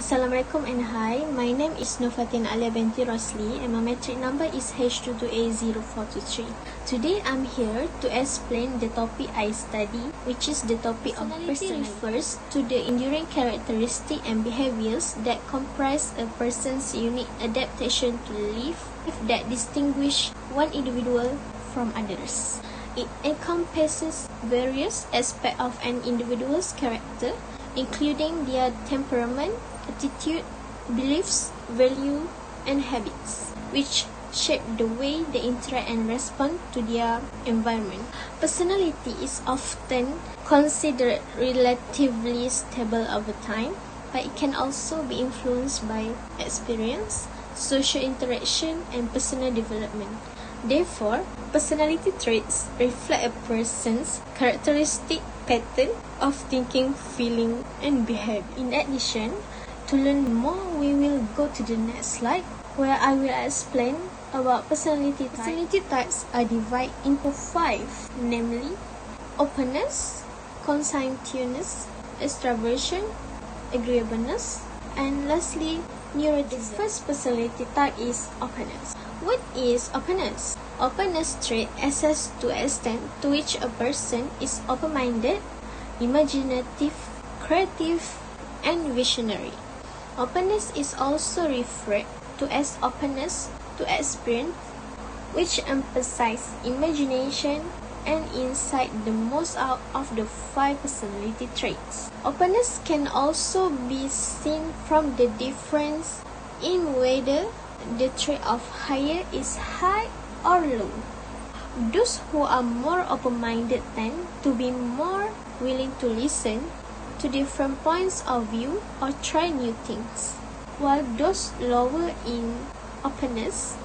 Assalamualaikum and hi, my name is NURFATIN Alya binti Rosli and my metric number is HFT20103. Today I'm here to explain the topic I study, which is the topic of personality. Refers to the enduring characteristic and behaviors that comprise a person's unique adaptation to life that distinguish one individual from others. It encompasses various aspects of an individual's character, including their temperament, attitude, beliefs, value, and habits, which shape the way they interact and respond to their environment. Personality is often considered relatively stable over time, but it can also be influenced by experience, social interaction, and personal development. Therefore, personality traits reflect a person's characteristic pattern of thinking, feeling, and behavior. In addition, to learn more, we will go to the next slide, where I will explain about personality types. Personality types are divided into 5, namely openness, conscientiousness, extraversion, agreeableness, and lastly, neuroticism. The first personality type is openness. What is openness? Openness trait assesses the extent to which a person is open-minded, imaginative, creative, and visionary. Openness is also referred to as openness to experience, which emphasizes imagination and insight the most out of the 5 personality traits. Openness can also be seen from the difference in whether the trait of higher is high or low. Those who are more open-minded tend to be more willing to listen to different points of view or try new things, while those lower in openness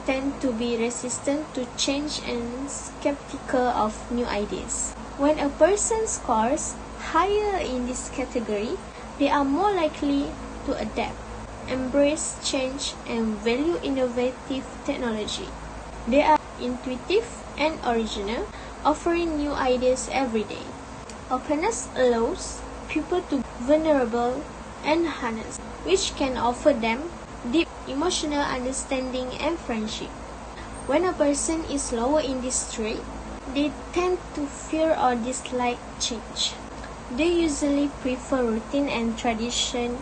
tend to be resistant to change and skeptical of new ideas. When a person scores higher in this category, they are more likely to adapt, embrace change, and value innovative technology. They are intuitive and original, offering new ideas every day. Openness allows people to be vulnerable and honest, which can offer them deep emotional understanding and friendship. When a person is lower in this trait, they tend to fear or dislike change. They usually prefer routine and tradition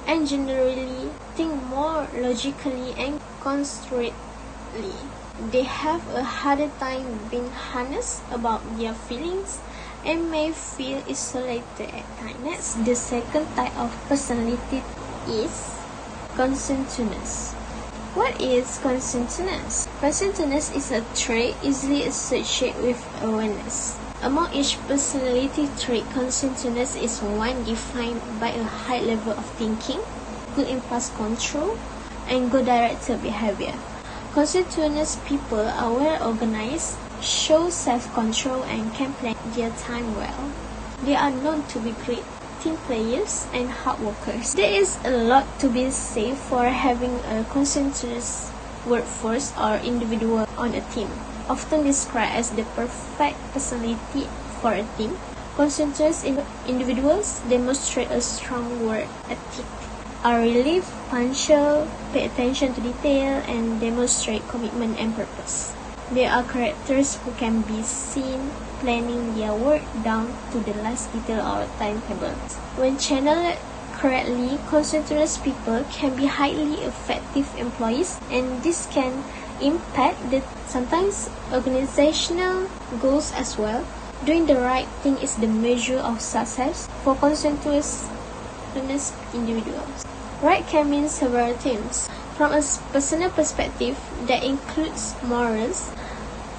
and generally think more logically and constructively. They have a harder time being honest about their feelings and may feel isolated at times. Next, the second type of personality is conscientiousness. What is conscientiousness? Conscientiousness is a trait easily associated with awareness. Among each personality trait, conscientiousness is one defined by a high level of thinking, good impulse control, and goal-directed behavior. Conscientious people are well organized, show self-control, and can plan their time well. They are known to be great team players and hard workers. There is a lot to be said for having a conscientious workforce or individual on a team. Often described as the perfect personality for a team, conscientious individuals demonstrate a strong work ethic, are relieved, punctual, pay attention to detail, and demonstrate commitment and purpose. There are characters who can be seen planning their work down to the last detail or timetable. When channeled correctly, conscientious people can be highly effective employees, and this can impact the sometimes organizational goals as well. Doing the right thing is the measure of success for conscientious individuals. Right can mean several things. From a personal perspective, that includes morals,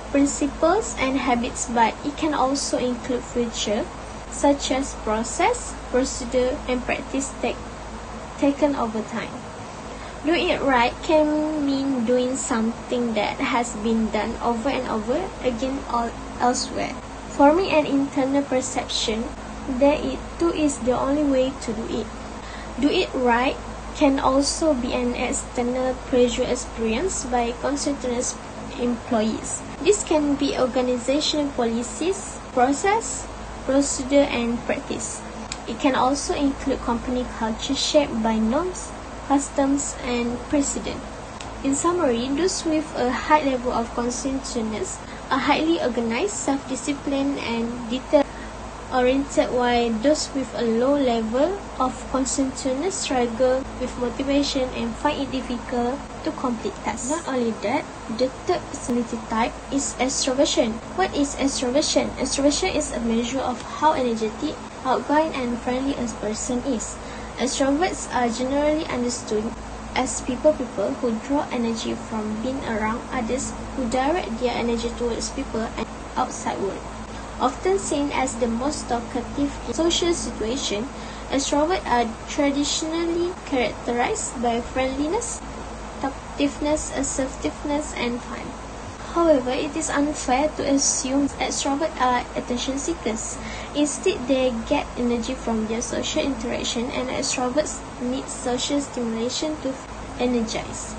principles, and habits, but it can also include features such as process, procedure, and practice taken over time. Doing it right can mean doing something that has been done over and over again or elsewhere, forming an internal perception that it too is the only way to do it. Do it right can also be an external pressure experienced by conscientious employees. This can be organizational policies, process, procedure, and practice. It can also include company culture shaped by norms, customs, and precedent. In summary, those with a high level of conscientiousness are highly organized, self-disciplined, and detail-oriented, while those with a low level of conscientiousness struggle with motivation and find it difficult to complete tasks. Not only that, the third personality type is extroversion. What is extroversion? Extroversion is a measure of how energetic, outgoing, and friendly a person is. Extroverts are generally understood as people who draw energy from being around others, who direct their energy towards people and outside world. Often seen as the most talkative in social situations, extroverts are traditionally characterized by friendliness, talkativeness, assertiveness, and fun. However, it is unfair to assume extroverts are attention seekers. Instead, they get energy from their social interaction, and extroverts need social stimulation to energize.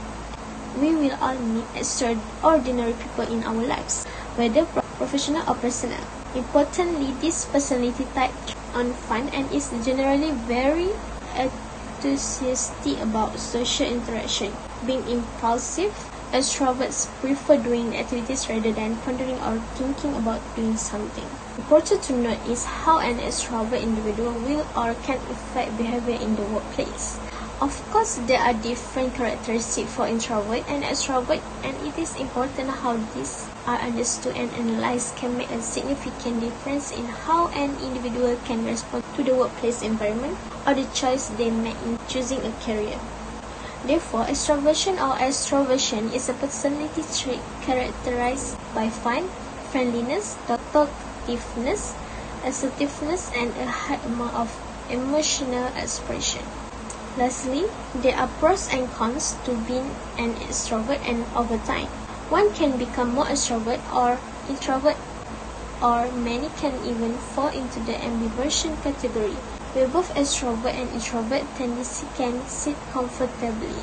We will all meet extraordinary people in our lives, whether professional or personal. Importantly, this personality type on fun and is generally very enthusiastic about social interaction. Being impulsive, extroverts prefer doing activities rather than pondering or thinking about doing something. Important to note is how an extrovert individual will or can affect behavior in the workplace. Of course, there are different characteristics for introvert and extrovert, and it is important how these are understood and analyzed can make a significant difference in how an individual can respond to the workplace environment or the choice they make in choosing a career. Therefore, extroversion or extroversion is a personality trait characterized by fun, friendliness, talkativeness, assertiveness, and a high amount of emotional expression. Lastly, there are pros and cons to being an extrovert, and over time, one can become more extrovert or introvert, or many can even fall into the ambiversion category, where both extrovert and introvert tendency can sit comfortably.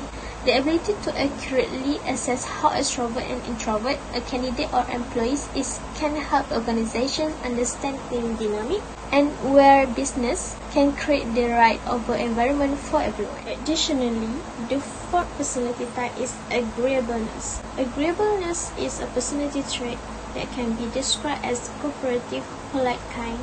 The ability to accurately assess how extrovert and introvert a candidate or employee is can help organizations understand team dynamic and where business can create the right over environment for everyone. Additionally, the fourth personality type is agreeableness. Agreeableness is a personality trait that can be described as cooperative, polite, kind,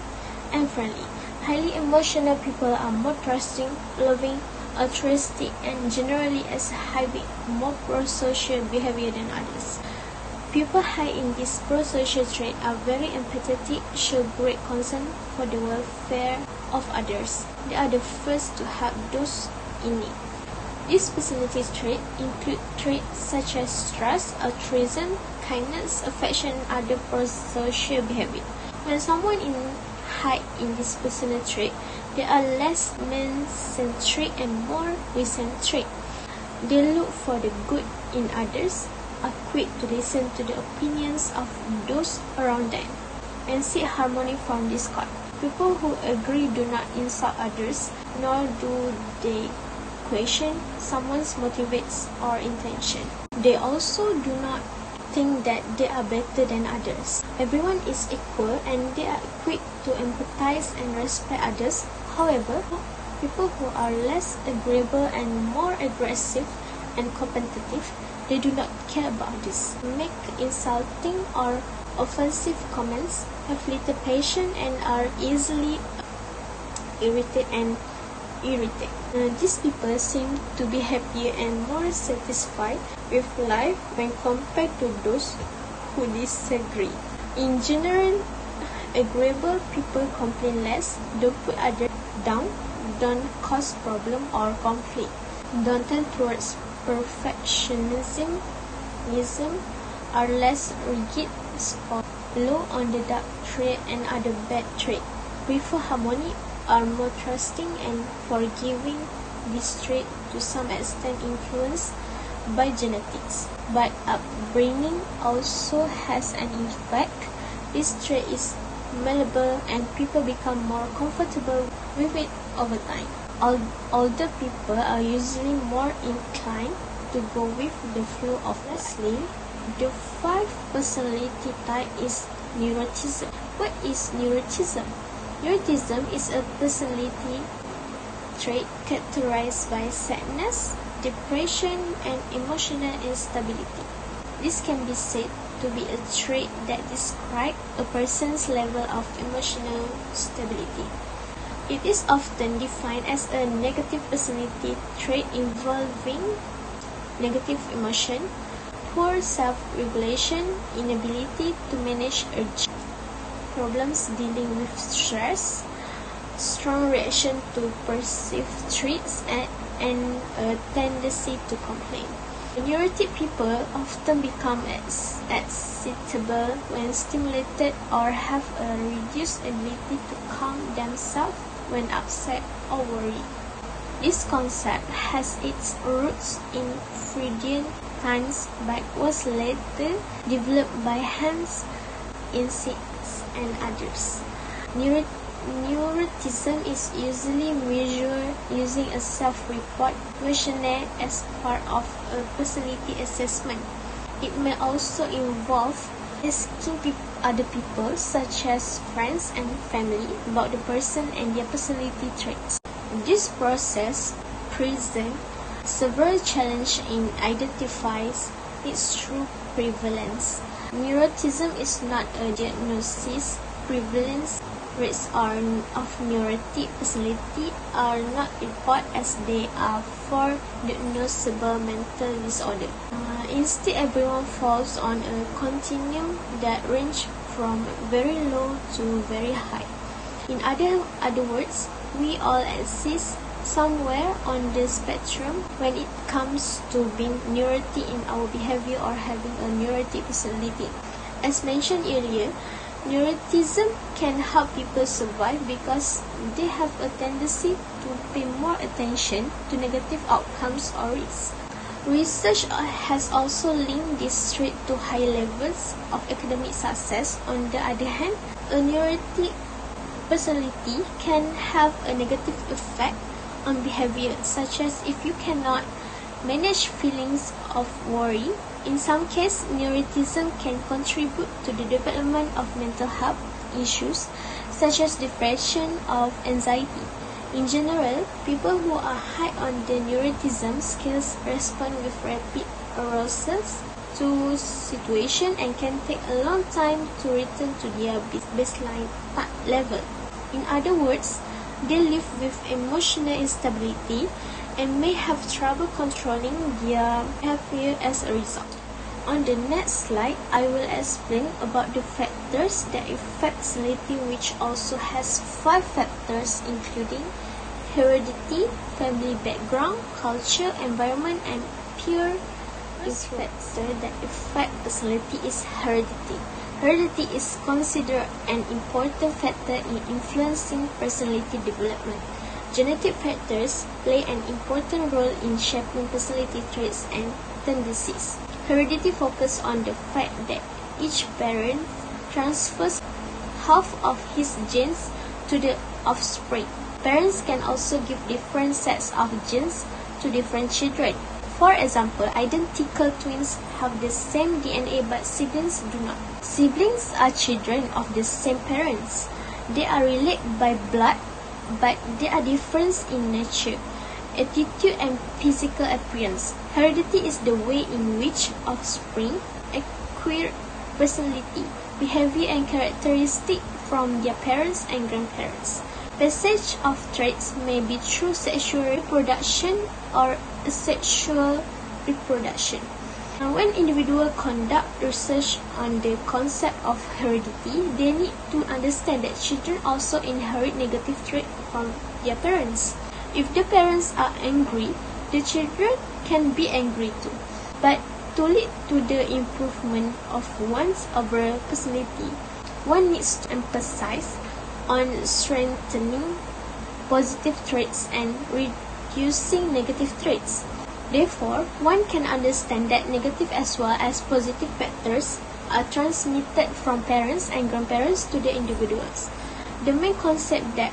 and friendly. Highly emotional people are more trusting, loving, altruistic, and generally exhibit more pro-social behavior than others. People high in this pro-social trait are very empathetic, show great concern for the welfare of others. They are the first to help those in need. These personality traits include traits such as trust, altruism, kindness, affection, and other pro-social behavior. When someone is high in this personal trait, they are less man-centric and more we-centric. They look for the good in others, are quick to listen to the opinions of those around them, and seek harmony from discord. People who agree do not insult others, nor do they question someone's motives or intention. They also do not think that they are better than others. Everyone is equal and they are quick to empathize and respect others. However, people who are less agreeable and more aggressive and competitive, they do not care about this, make insulting or offensive comments, have little patience, and are easily irritated. These people seem to be happier and more satisfied with life when compared to those who disagree. In general, agreeable people complain less, don't put others down, don't cause problem or conflict, don't tend towards perfectionism, are less rigid, spot low on the dark trait and other bad trait, prefer harmony, are more trusting and forgiving. This trait to some extent influenced by genetics, but upbringing also has an effect. This trait is malleable and people become more comfortable with it over time. Older people are usually more inclined to go with the flow of Lastly, the fifth personality type is neuroticism. What is neuroticism? Neuroticism is a personality trait characterized by sadness, depression, and emotional instability. This can be said to be a trait that describes a person's level of emotional stability. It is often defined as a negative personality trait involving negative emotion, poor self-regulation, inability to manage urge, problems dealing with stress, strong reaction to perceived threats, and a tendency to complain. Neurotic people often become excitable when stimulated or have a reduced ability to calm themselves when upset or worried. This concept has its roots in Freudian times but was later developed by Hans Insights and others. Neuroticism is usually measured using a self-report questionnaire as part of a personality assessment. It may also involve asking other people, such as friends and family, about the person and their personality traits. This process presents several challenges in identifying its true prevalence. Neuroticism is not a diagnosis. Prevalence rates of neurotic personality are not reported as they are for diagnosable mental disorder. Instead, everyone falls on a continuum that ranges from very low to very high. In other words, we all exist somewhere on the spectrum when it comes to being neurotic in our behavior or having a neurotic personality. As mentioned earlier, neuroticism can help people survive because they have a tendency to pay more attention to negative outcomes or risks. Research has also linked this trait to high levels of academic success. On the other hand, a neurotic personality can have a negative effect on behavior, such as if you cannot manage feelings of worry. In some cases, neuroticism can contribute to the development of mental health issues such as depression or anxiety. In general, people who are high on the neuroticism scales respond with rapid arousals to situation and can take a long time to return to their baseline level. In other words, they live with emotional instability and may have trouble controlling their behavior as a result. On the next slide, I will explain about the factors that affect personality, which also has 5 factors including heredity, family background, culture, environment, and peer. First factor that affect personality is heredity. Heredity is considered an important factor in influencing personality development. Genetic factors play an important role in shaping personality traits and tendencies. Heredity focuses on the fact that each parent transfers half of his genes to the offspring. Parents can also give different sets of genes to different children. For example, identical twins have the same DNA but siblings do not. Siblings are children of the same parents. They are related by blood, but they are different in nature, attitude, and physical appearance. Heredity is the way in which offspring acquire personality, behavior, and characteristics from their parents and grandparents. Passage of traits may be through sexual reproduction or asexual reproduction. And when individuals conduct research on the concept of heredity, they need to understand that children also inherit negative traits from their parents. If the parents are angry, the children can be angry too. But to lead to the improvement of one's overall personality, one needs to emphasize on strengthening positive traits and reducing negative traits. Therefore, one can understand that negative as well as positive factors are transmitted from parents and grandparents to the individuals. The main concept that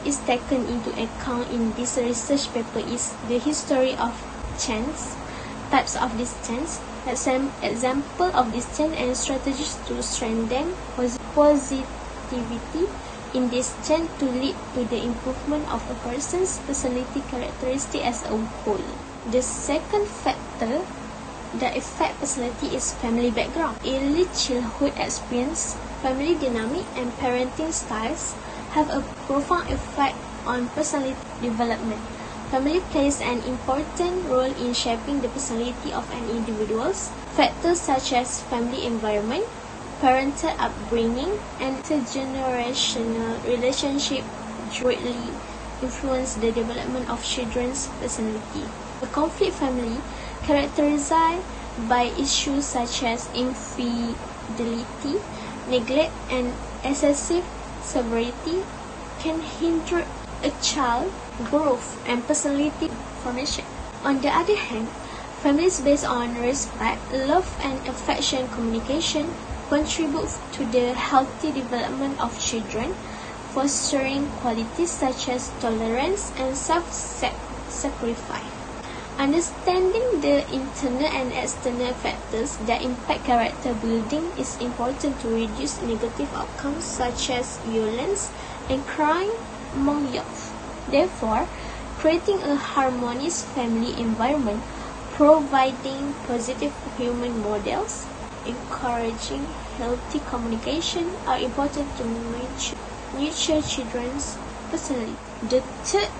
is taken into account in this research paper is the history of chance, types of this chance, example of this chance, and strategies to strengthen positivity in this tend to lead to the improvement of a person's personality characteristic as a whole. The second factor that affect personality is family background. Early childhood experience, family dynamic, and parenting styles have a profound effect on personality development. Family plays an important role in shaping the personality of an individual. Factors such as family environment, parental upbringing, and intergenerational relationship greatly influence the development of children's personality. A conflict family, characterized by issues such as infidelity, neglect, and excessive severity, can hinder a child's growth and personality formation. On the other hand, families based on respect, love, and affection communication contribute to the healthy development of children, fostering qualities such as tolerance and self-sacrifice. Understanding the internal and external factors that impact character building is important to reduce negative outcomes such as violence and crime among youth. Therefore, creating a harmonious family environment, providing positive human models, encouraging healthy communication are important to nurture children's personality. The third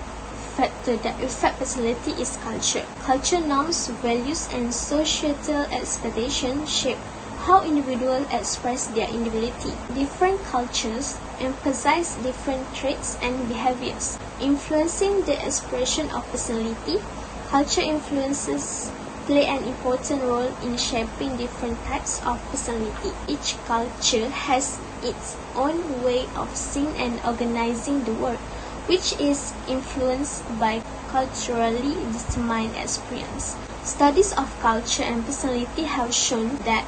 factor that affect personality is culture. Culture norms, values, and societal expectations shape how individuals express their individuality. Different cultures emphasize different traits and behaviors, influencing the expression of personality. Culture influences play an important role in shaping different types of personality. Each culture has its own way of seeing and organizing the world, which is influenced by culturally determined experience. Studies of culture and personality have shown that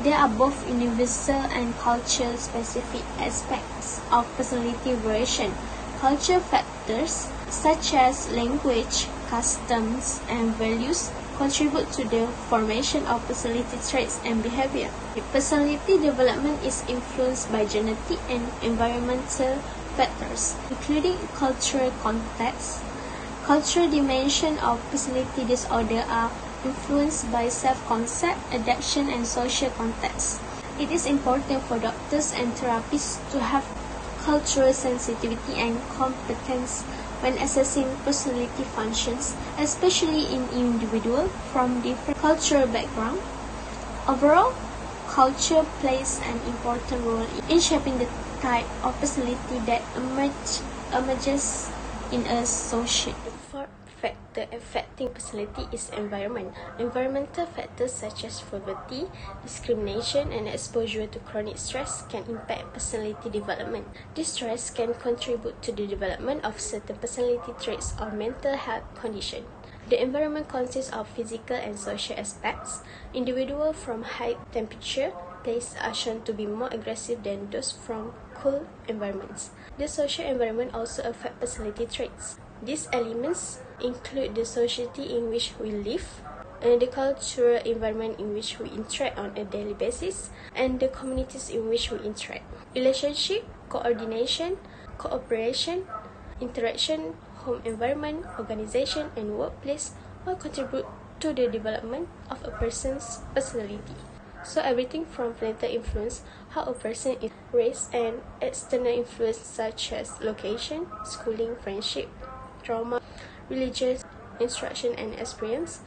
there are both universal and culture-specific aspects of personality variation. Culture factors such as language, customs, and values contribute to the formation of personality traits and behavior. Personality development is influenced by genetic and environmental factors, including cultural context. Cultural dimension of personality disorder are influenced by self-concept, adaptation, and social context. It is important for doctors and therapists to have cultural sensitivity and competence when assessing personality functions, especially in individuals from different cultural backgrounds. Overall, culture plays an important role in shaping the type of personality that emerges in a society. The fourth factor affecting personality is environment. Environmental factors such as poverty, discrimination, and exposure to chronic stress can impact personality development. This stress can contribute to the development of certain personality traits or mental health conditions. The environment consists of physical and social aspects. Individuals from high temperature places are shown to be more aggressive than those from cool environments. The social environment also affects personality traits. These elements include the society in which we live, and the cultural environment in which we interact on a daily basis, and the communities in which we interact. Relationship, coordination, cooperation, interaction, home environment, organization, and workplace all contribute to the development of a person's personality. So everything from parental influence, how a person is raised, and external influence such as location, schooling, friendship, trauma, religious instruction and experience,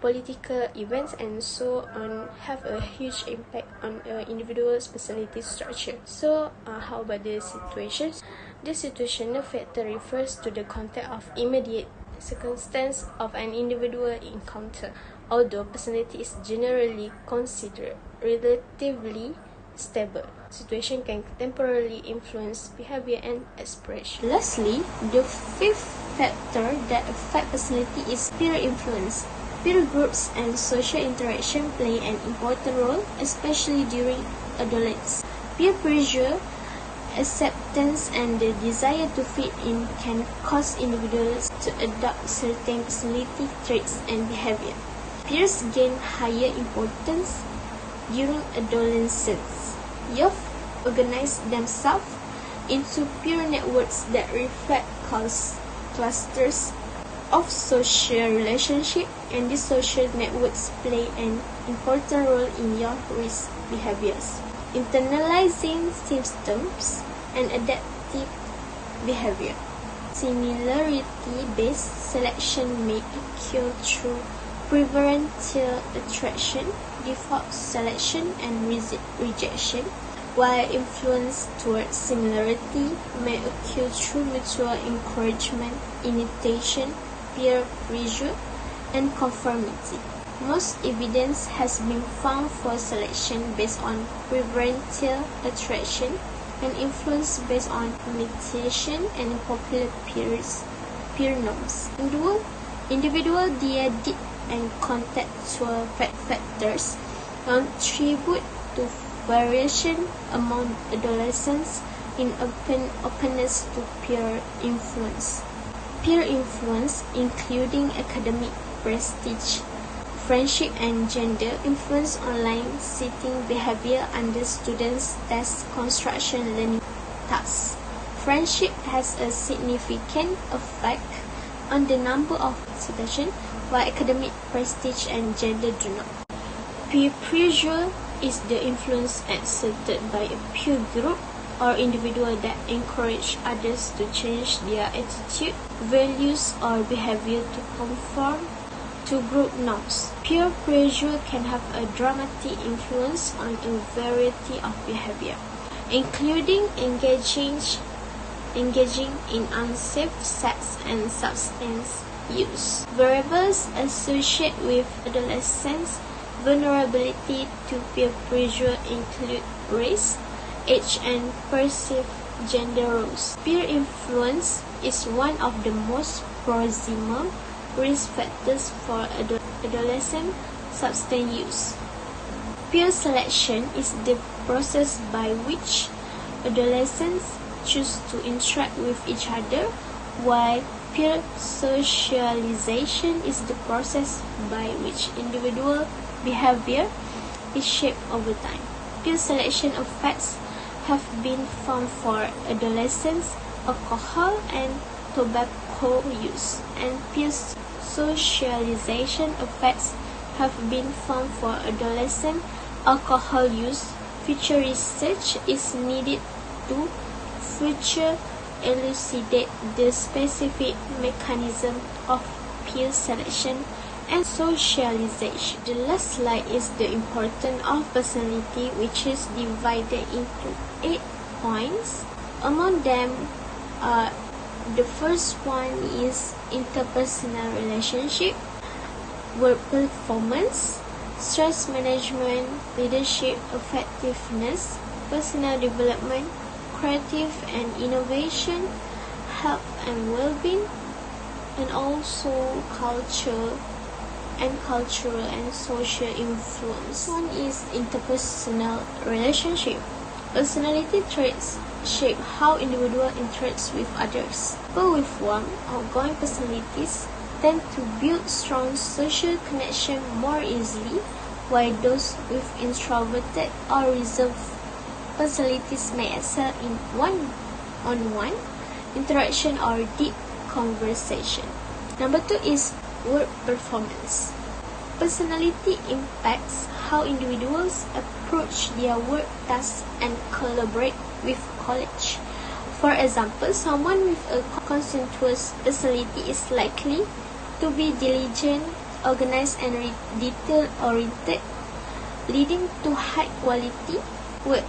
political events, and so on have a huge impact on an individual's personality structure. So how about the situations? The situational factor refers to the context of immediate circumstance of an individual encounter. Although personality is generally considered relatively stable, situation can temporarily influence behavior and expression. Lastly, the fifth factor that affects personality is peer influence. Peer groups and social interaction play an important role, especially during adolescence. Peer pressure, acceptance, and the desire to fit in can cause individuals to adopt certain personality traits and behavior. Peers gain higher importance during adolescence. Youth organize themselves, into peer networks that reflect clusters of social relationships, and these social networks play an important role in your risk behaviors. Internalizing systems and adaptive behavior. Similarity-based selection may occur through preferential attraction, default selection, and rejection, while influence towards similarity may occur through mutual encouragement, imitation, peer pressure, and conformity. Most evidence has been found for selection based on preferential attraction and influence based on imitation and popular peer norms. Individual dyadic and contextual factors contribute to variation among adolescents in openness to peer influence. Peer influence, including academic prestige, friendship, and gender influence online setting behavior under students' test construction learning tasks. Friendship has a significant effect on the number of citations, while academic prestige and gender do not. Peer pressure is the influence exerted by a peer group or individual that encourage others to change their attitude, values, or behavior to conform to group norms. Peer pressure can have a dramatic influence on a variety of behavior, including engaging in unsafe sex and substance use. Variables associated with adolescents' vulnerability to peer pressure include race, age, and perceived gender roles. Peer influence is one of the most proximal risk factors for adolescent substance use. Peer selection is the process by which adolescents choose to interact with each other, while peer socialization is the process by which individual behavior is shaped over time. Peer selection effects have been found for adolescents' alcohol and tobacco use, and peer socialization effects have been found for adolescent alcohol use. Future research is needed to further elucidate the specific mechanism of peer selection and socialization. The last slide is the importance of personality, which is divided into 8 points. Among them, the first one is interpersonal relationship, work performance, stress management, leadership effectiveness, personal development, creative and innovation, health and well-being, and also cultural and social influence. One is interpersonal relationship. Personality traits shape how individuals interact with others. People with warm, outgoing personalities tend to build strong social connection more easily, while those with introverted or reserved personalities may excel in one-on-one interaction or deep conversation. Number 2 is work performance. Personality impacts how individuals approach their work tasks and collaborate with colleagues. For example, someone with a conscientious personality is likely to be diligent, organized, and detail-oriented, leading to high-quality work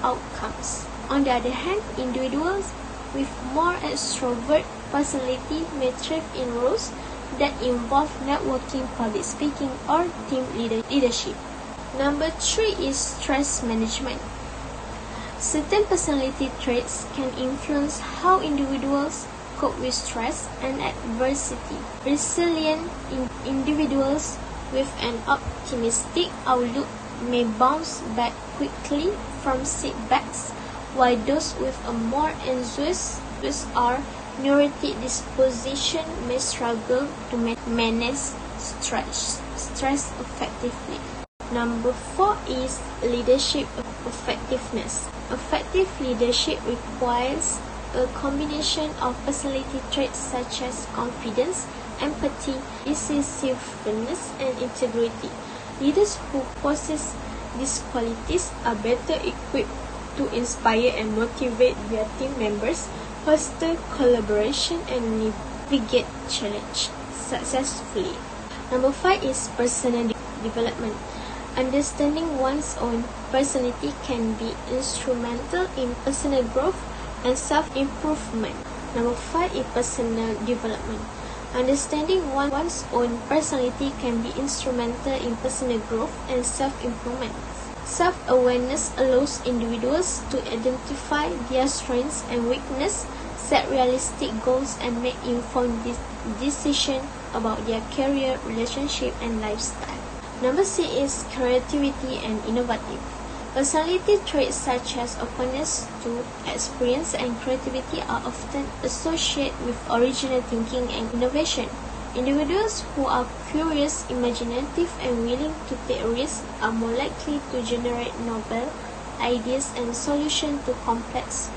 outcomes. On the other hand, individuals with more extrovert personality may thrive in roles that involve networking, public speaking, or team leadership. Number 3 is stress management. Certain personality traits can influence how individuals cope with stress and adversity. Resilient individuals with an optimistic outlook may bounce back quickly from setbacks, while those with a more anxious or neurotic disposition may struggle to manage stress effectively. Number 4 is leadership effectiveness. Effective leadership requires a combination of personality traits such as confidence, empathy, decisiveness, and integrity. Leaders who possess these qualities are better equipped to inspire and motivate their team members, foster collaboration, and navigate challenge successfully. Number 5 is personal development. Understanding one's own personality can be instrumental in personal growth and self-improvement. Number 5 is personal development. Understanding one's own personality can be instrumental in personal growth and self-improvement. Self-awareness allows individuals to identify their strengths and weaknesses, set realistic goals, and make informed decisions about their career, relationship, and lifestyle. Number 6 is creativity and innovative. Personality traits such as openness to experience and creativity are often associated with original thinking and innovation. Individuals who are curious, imaginative, and willing to take risks are more likely to generate novel ideas and solutions to complex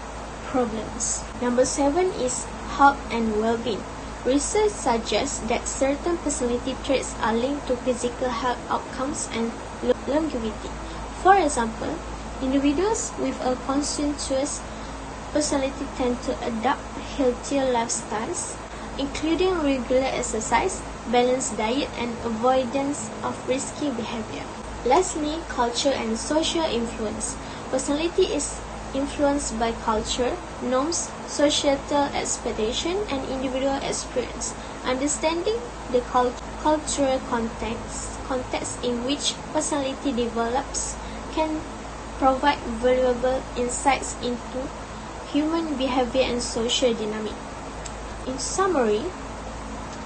problems. Number 7 is health and well-being. Research suggests that certain personality traits are linked to physical health outcomes and longevity. For example, individuals with a conscientious personality tend to adopt healthier lifestyles, including regular exercise, balanced diet, and avoidance of risky behavior. Lastly, culture and social influence. Personality is influenced by culture, norms, societal expectation, and individual experience. Understanding the cultural context in which personality develops can provide valuable insights into human behavior and social dynamic. In summary,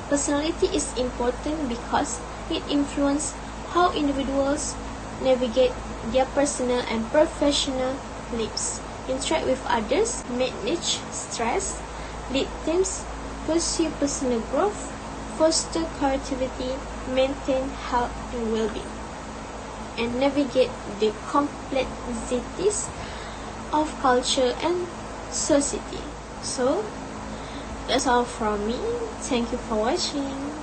personality is important because it influences how individuals navigate their personal and professional lives, interact with others, manage stress, lead teams, pursue personal growth, foster creativity, maintain health and well-being, and navigate the complexities of culture and society. So, that's all from me. Thank you for watching.